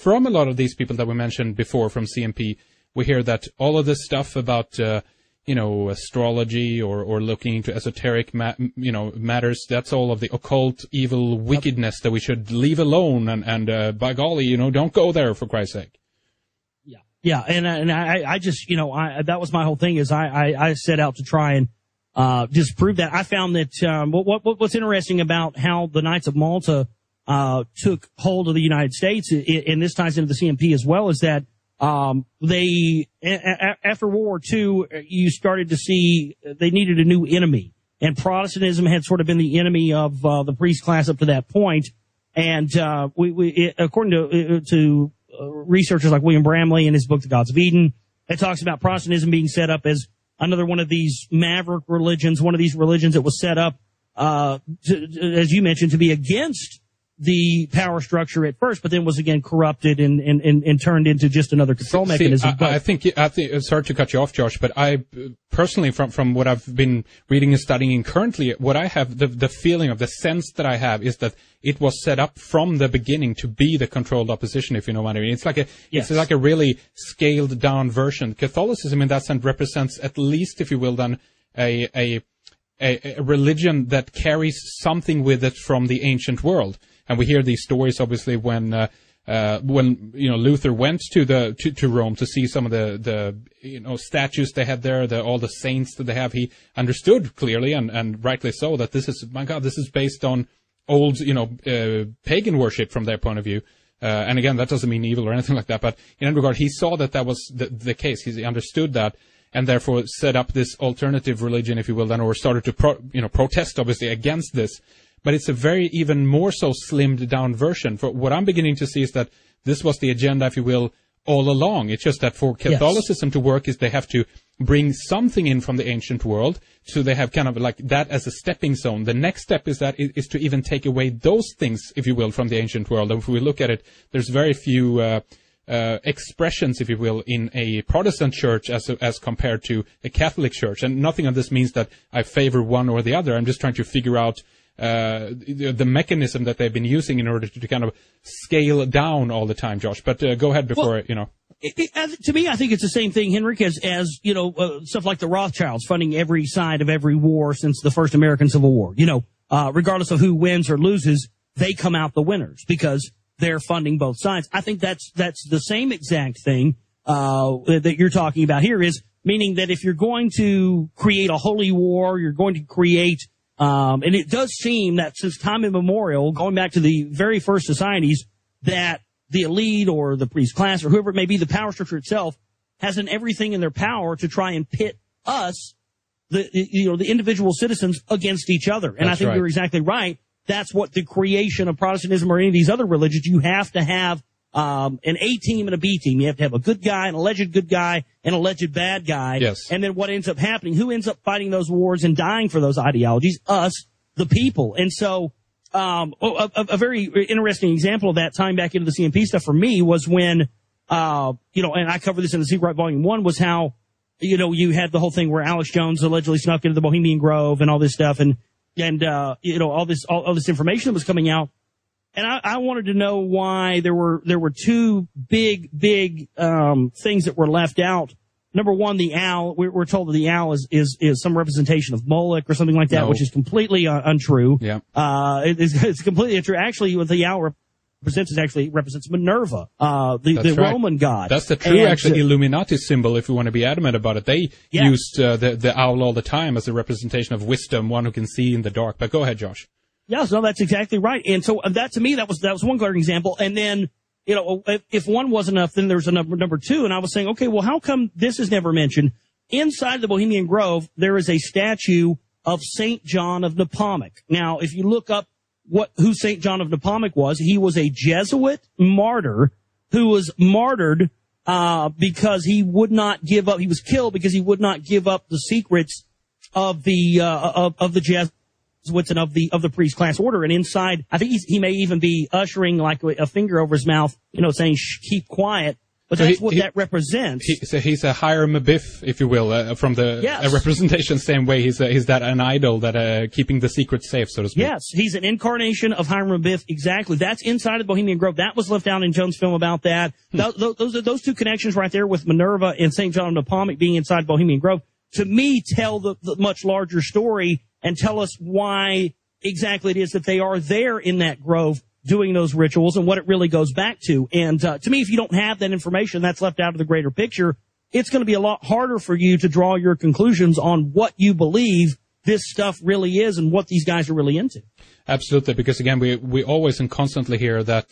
from a lot of these people that we mentioned before from CMP, we hear that all of this stuff about, astrology or looking into esoteric, matters, that's all of the occult, evil, wickedness that we should leave alone. And by golly, don't go there, for Christ's sake. Yeah. And I just, that was my whole thing is I set out to try and disprove that. I found that, what's interesting about how the Knights of Malta, took hold of the United States, and this ties into the CMP as well, is that they, after World War II, you started to see they needed a new enemy. And Protestantism had sort of been the enemy of the priest class up to that point. And according to researchers like William Bramley in his book, The Gods of Eden, it talks about Protestantism being set up as another one of these maverick religions, one of these religions that was set up, as you mentioned, to be against the power structure at first, but then was again corrupted and turned into just another control mechanism. I think, sorry to cut you off, Josh, but I personally, from what I've been reading and studying currently, what I have, the feeling of the sense that I have is that it was set up from the beginning to be the controlled opposition, if you know what I mean. It's like it's like a really scaled down version. Catholicism in that sense represents, at least, if you will, then a religion that carries something with it from the ancient world. And we hear these stories, obviously, when Luther went to Rome to see some of the statues they had there, all the saints that they have. He understood clearly and rightly so that this is based on old, pagan worship from their point of view. And again, that doesn't mean evil or anything like that. But in any regard, he saw that was the case. He understood that, and therefore set up this alternative religion, if you will, then, or started to protest, obviously, against this. But it's a very even more so slimmed down version. For what I'm beginning to see is that this was the agenda, if you will, all along. It's just that for Catholicism to work is they have to bring something in from the ancient world. So they have kind of like that as a stepping stone. The next step is to even take away those things, if you will, from the ancient world. And if we look at it, there's very few expressions, if you will, in a Protestant church as compared to a Catholic church. And nothing of this means that I favor one or the other. I'm just trying to figure out the mechanism that they've been using in order to kind of scale down all the time, Josh. But go ahead before, to me, I think it's the same thing, Henrik, as stuff like the Rothschilds funding every side of every war since the first American Civil War. Regardless of who wins or loses, they come out the winners because they're funding both sides. I think that's the same exact thing that you're talking about here, is meaning that if you're going to create a holy war, you're going to create and it does seem that since time immemorial, going back to the very first societies, that the elite or the priest class or whoever it may be, the power structure itself has done everything in their power to try and pit us, the individual citizens, against each other. And I think you're exactly right. That's what the creation of Protestantism or any of these other religions, you have to have an A team and a B team. You have to have a good guy, an alleged good guy, an alleged bad guy. Yes. And then what ends up happening? Who ends up fighting those wars and dying for those ideologies? Us, the people. And so, a very interesting example of that, tying back into the CMP stuff for me, was when, and I covered this in the Secret Volume 1, was how, you had the whole thing where Alex Jones allegedly snuck into the Bohemian Grove and all this stuff, and all this information that was coming out. And I wanted to know why there were two big things that were left out. Number one, the owl. We're told that the owl is some representation of Moloch or something like that, which is completely untrue. Yeah. It's completely untrue. Actually, what the owl represents Minerva, the Roman god. That's the true, Illuminati symbol, if you want to be adamant about it. They used the owl all the time as a representation of wisdom, one who can see in the dark. But go ahead, Josh. Yes, no, that's exactly right. And so that, to me, that was one glaring example. And then, if one wasn't enough, then there's a number two. And I was saying, okay, well, how come this is never mentioned? Inside the Bohemian Grove, there is a statue of St. John of Nepomuk. Now, if you look up who St. John of Nepomuk was, he was a Jesuit martyr who was martyred, because he would not give up. He was killed because he would not give up the secrets of the Jesuits and of the priest class order. And inside, I think he may even be ushering like a finger over his mouth, saying, "Shh, keep quiet." But that's what that represents. So he's a Hiram Abiff, if you will, from the representation. Same way, he's that an idol that keeping the secret safe, so to speak. Yes, he's an incarnation of Hiram Abiff. Exactly. That's inside of Bohemian Grove. That was left out in Jones' film about that. Those two connections right there with Minerva and St. John of Nepomuk being inside Bohemian Grove, to me, tell the much larger story and tell us why exactly it is that they are there in that grove doing those rituals and what it really goes back to. And to me, if you don't have that information that's left out of the greater picture, it's going to be a lot harder for you to draw your conclusions on what you believe this stuff really is and what these guys are really into. Absolutely, because again, we always and constantly hear that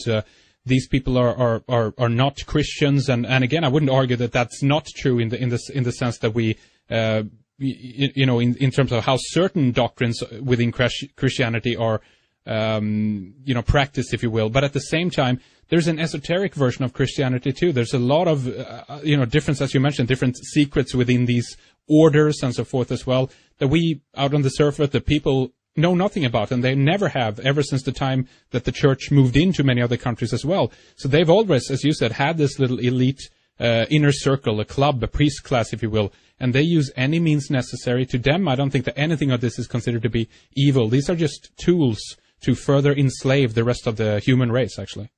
these people are not Christians, and again, I wouldn't argue that that's not true in the sense that we in terms of how certain doctrines within Christianity are practiced, if you will. But at the same time, there's an esoteric version of Christianity too. There's a lot of, different, as you mentioned, different secrets within these orders and so forth as well, that we, out on the surface, the people know nothing about, and they never have, ever since the time that the church moved into many other countries as well. So they've always, as you said, had this little elite inner circle, a club, a priest class, if you will, and they use any means necessary. To them, I don't think that anything of this is considered to be evil. These are just tools to further enslave the rest of the human race, actually.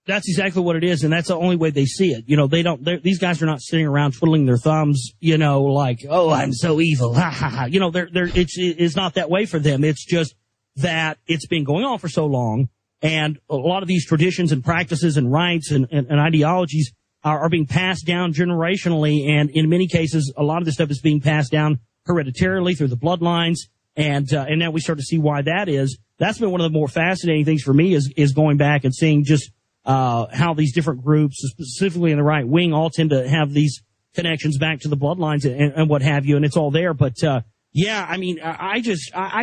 That's exactly what it is, and that's the only way they see it. These guys are not sitting around twiddling their thumbs, like, oh, I'm so evil, ha ha ha. It's not that way for them. It's just that it's been going on for so long, and a lot of these traditions and practices and rites and ideologies are being passed down generationally, and in many cases, a lot of this stuff is being passed down hereditarily through the bloodlines, and now we start to see why that is. That's been one of the more fascinating things for me is going back and seeing just how these different groups, specifically in the right wing, all tend to have these connections back to the bloodlines and what have you, and it's all there. But I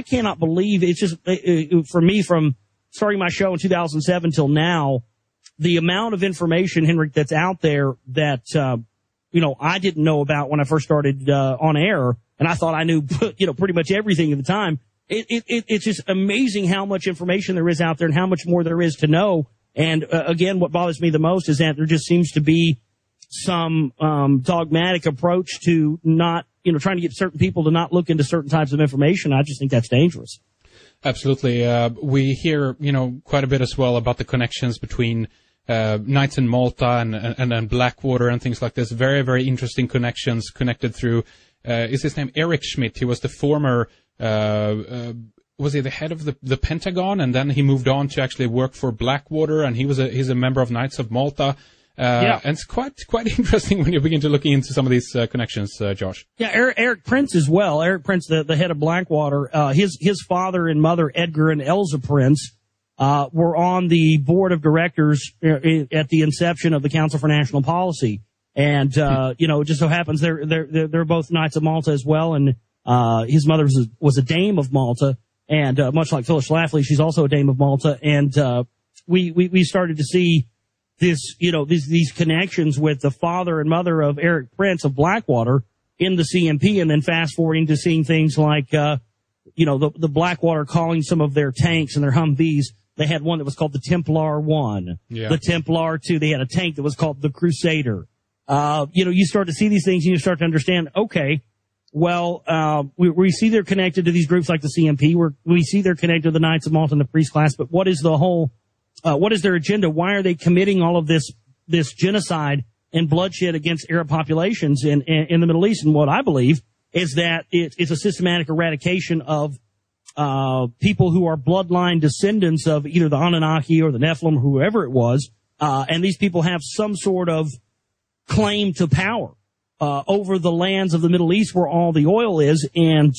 cannot believe it's just for me, from starting my show in 2007 till now, the amount of information, Henrik, that's out there that I didn't know about when I first started on air, and I thought I knew pretty much everything at the time. It's just amazing how much information there is out there and how much more there is to know. And again, what bothers me the most is that there just seems to be some dogmatic approach to not, trying to get certain people to not look into certain types of information. I just think that's dangerous. Absolutely. We hear, quite a bit as well about the connections between Knights in Malta and Blackwater and things like this. Very, very interesting connections connected through, is his name Eric Schmidt? He was the former, was he the head of the Pentagon, and then he moved on to actually work for Blackwater, and he's a member of Knights of Malta. And it's quite interesting when you begin to look into some of these connections, Josh. Yeah, Eric Prince as well. Eric Prince, the head of Blackwater, his father and mother, Edgar and Elza Prince, were on the board of directors at the inception of the Council for National Policy. And, it just so happens they're both Knights of Malta as well. And, his mother was a Dame of Malta. And, much like Phyllis Schlafly, she's also a Dame of Malta. And, we started to see these connections with the father and mother of Eric Prince of Blackwater in the CMP, and then fast forwarding to seeing things like, the Blackwater calling some of their tanks and their Humvees. They had one that was called the Templar 1, the Templar 2. They had a tank that was called the Crusader. You start to see these things and you start to understand, okay, well, we see they're connected to these groups like the CMP. We see they're connected to the Knights of Malta and the priest class, but what is the whole, what is their agenda? Why are they committing all of this genocide and bloodshed against Arab populations in the Middle East? And what I believe is that it's a systematic eradication of people who are bloodline descendants of either the Anunnaki or the Nephilim or whoever it was, and these people have some sort of claim to power over the lands of the Middle East where all the oil is, and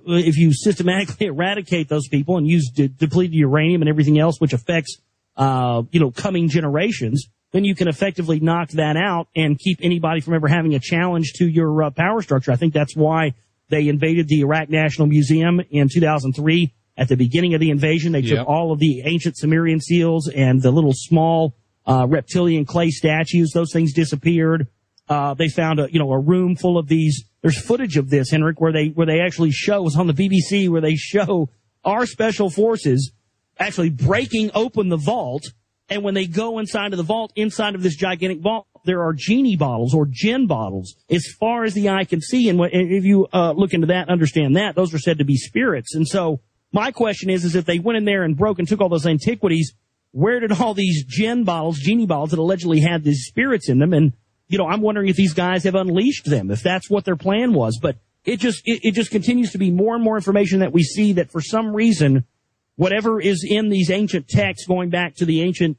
if you systematically eradicate those people and use depleted uranium and everything else which affects coming generations, then you can effectively knock that out and keep anybody from ever having a challenge to your power structure. I think that's why they invaded the Iraq National Museum in 2003. At the beginning of the invasion, they took all of the ancient Sumerian seals and the little small reptilian clay statues. Those things disappeared. They found a room full of these. There's footage of this, Henrik, where they actually show, it was on the BBC, where they show our special forces actually breaking open the vault. And when they go inside of the vault, inside of this gigantic vault, there are genie bottles or gin bottles as far as the eye can see. And if you look into that and understand that, those are said to be spirits. And so my question is if they went in there and broke and took all those antiquities, where did all these genie bottles that allegedly had these spirits in them? And, I'm wondering if these guys have unleashed them, if that's what their plan was. But it just continues to be more and more information that we see that for some reason, whatever is in these ancient texts going back to the ancient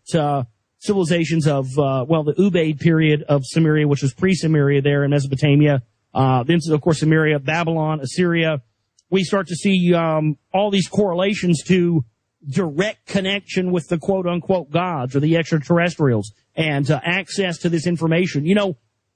civilizations of, the Howbeit period of Sumeria, which was pre-Sumeria there in Mesopotamia, then, of course, Sumeria, Babylon, Assyria, we start to see all these correlations to direct connection with the quote-unquote gods or the extraterrestrials and access to this information.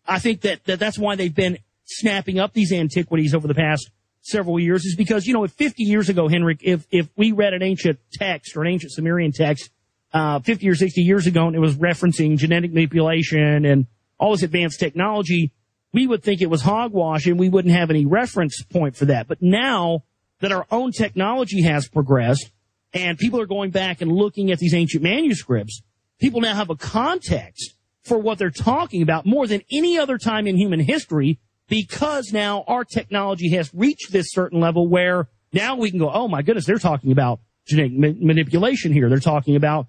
I think that's why they've been snapping up these antiquities over the past several years is because, if 50 years ago, Henrik, if we read an ancient text or an ancient Sumerian text 50 or 60 years ago and it was referencing genetic manipulation and all this advanced technology, we would think it was hogwash and we wouldn't have any reference point for that. But now that our own technology has progressed and people are going back and looking at these ancient manuscripts, people now have a context for what they're talking about more than any other time in human history, because now our technology has reached this certain level where now we can go, oh my goodness, they're talking about genetic manipulation here. They're talking about,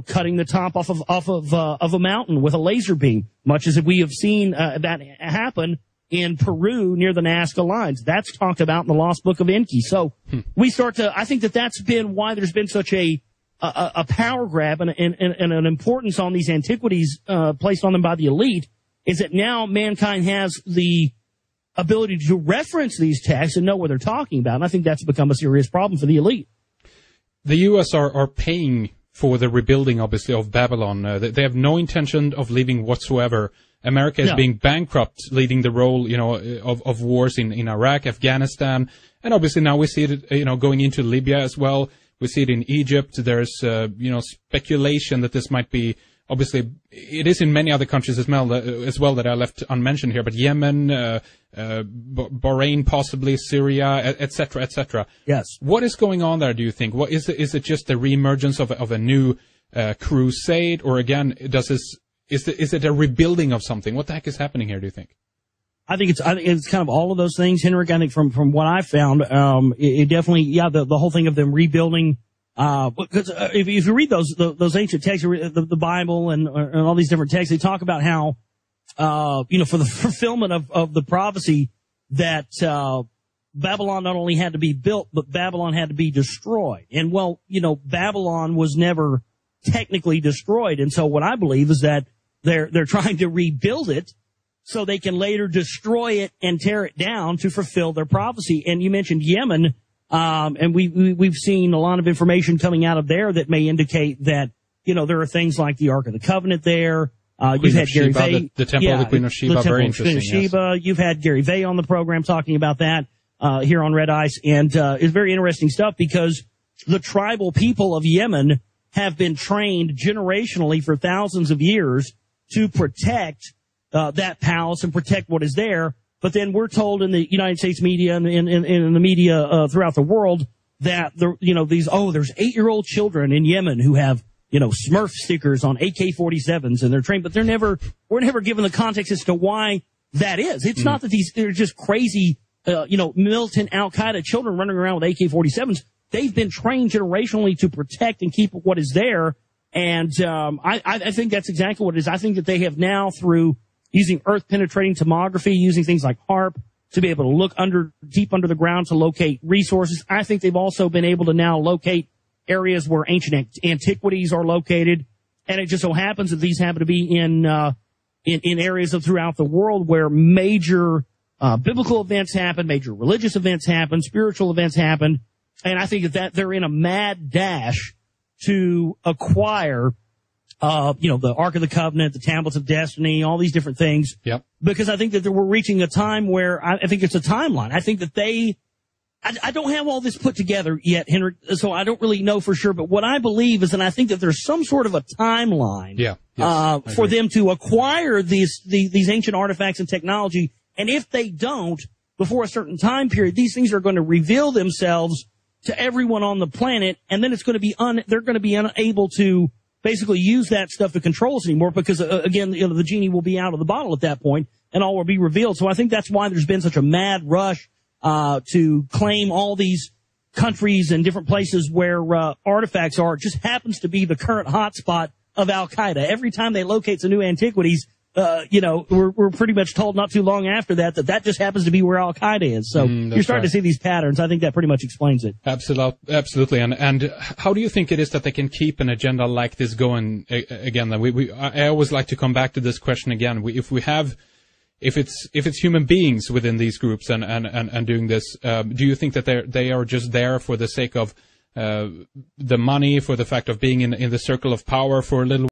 cutting the top off of a mountain with a laser beam, much as we have seen that happen in Peru near the Nazca lines. That's talked about in the Lost Book of Enki. So I think that's been why there's been such a power grab and an importance on these antiquities placed on them by the elite, is that now mankind has the ability to reference these texts and know what they're talking about. And I think that's become a serious problem for the elite. The U.S. are paying for the rebuilding, obviously, of Babylon. They have no intention of leaving whatsoever. America is being bankrupt, leading the role, of wars in Iraq, Afghanistan, and obviously now we see it, going into Libya as well. We see it in Egypt. There's, speculation that this might be, obviously, it is in many other countries as well that I left unmentioned here, but Yemen, Bahrain, possibly Syria, et cetera, et cetera. Yes. What is going on there, do you think? What is it just the reemergence of a new crusade, or again, is it a rebuilding of something? What the heck is happening here, do you think? I think it's kind of all of those things, Henrik. I think from what I found, it definitely, the whole thing of them rebuilding. Because if you read those ancient texts, the Bible and all these different texts, they talk about how, for the fulfillment of the prophecy that Babylon not only had to be built, but Babylon had to be destroyed. And Babylon was never technically destroyed. And so what I believe is that they're trying to rebuild it so they can later destroy it and tear it down to fulfill their prophecy. And you mentioned Yemen. And we've seen a lot of information coming out of there that may indicate that, there are things like the Ark of the Covenant there. You've had Gary Vay. The Temple of the Queen of Sheba, very interesting. Sheba. Yes. You've had Gary Vay on the program talking about that, here on Red Ice. And, it's very interesting stuff because the tribal people of Yemen have been trained generationally for thousands of years to protect, that palace and protect what is there. But then we're told in the United States media and in the media throughout the world that there's 8-year-old children in Yemen who have Smurf stickers on AK-47s and they're trained, but we're never given the context as to why that is. It's not that they're just crazy militant Al-Qaeda children running around with AK-47s. They've been trained generationally to protect and keep what is there, and I think that's exactly what it is. I think that they have now, through using earth-penetrating tomography, using things like HARP to be able to look deep under the ground to locate resources. I think they've also been able to now locate areas where ancient antiquities are located. And it just so happens that these happen to be in areas throughout the world where major biblical events happen, major religious events happen, spiritual events happen. And I think that they're in a mad dash to acquire the Ark of the Covenant, the Tablets of Destiny, all these different things. Yep. Because I think that we're reaching a time where I think it's a timeline. I think that I don't have all this put together yet, Henrik, so I don't really know for sure. But what I believe is that I think that there's some sort of a timeline for them to acquire these ancient artifacts and technology. And if they don't, before a certain time period, these things are going to reveal themselves to everyone on the planet, and then it's going to be they're going to be unable to basically use that stuff to control us anymore because, again, the genie will be out of the bottle at that point and all will be revealed. So I think that's why there's been such a mad rush to claim all these countries and different places where artifacts are. It just happens to be the current hotspot of Al-Qaeda. Every time they locate some new antiquities, we're pretty much told not too long after that just happens to be where Al-Qaeda is. So you're starting to see these patterns. I think that pretty much explains it. Absolutely. And how do you think it is that they can keep an agenda like this going again? I always like to come back to this question again. If it's human beings within these groups and doing this, do you think that they are just there for the sake of the money, for the fact of being in the circle of power for a little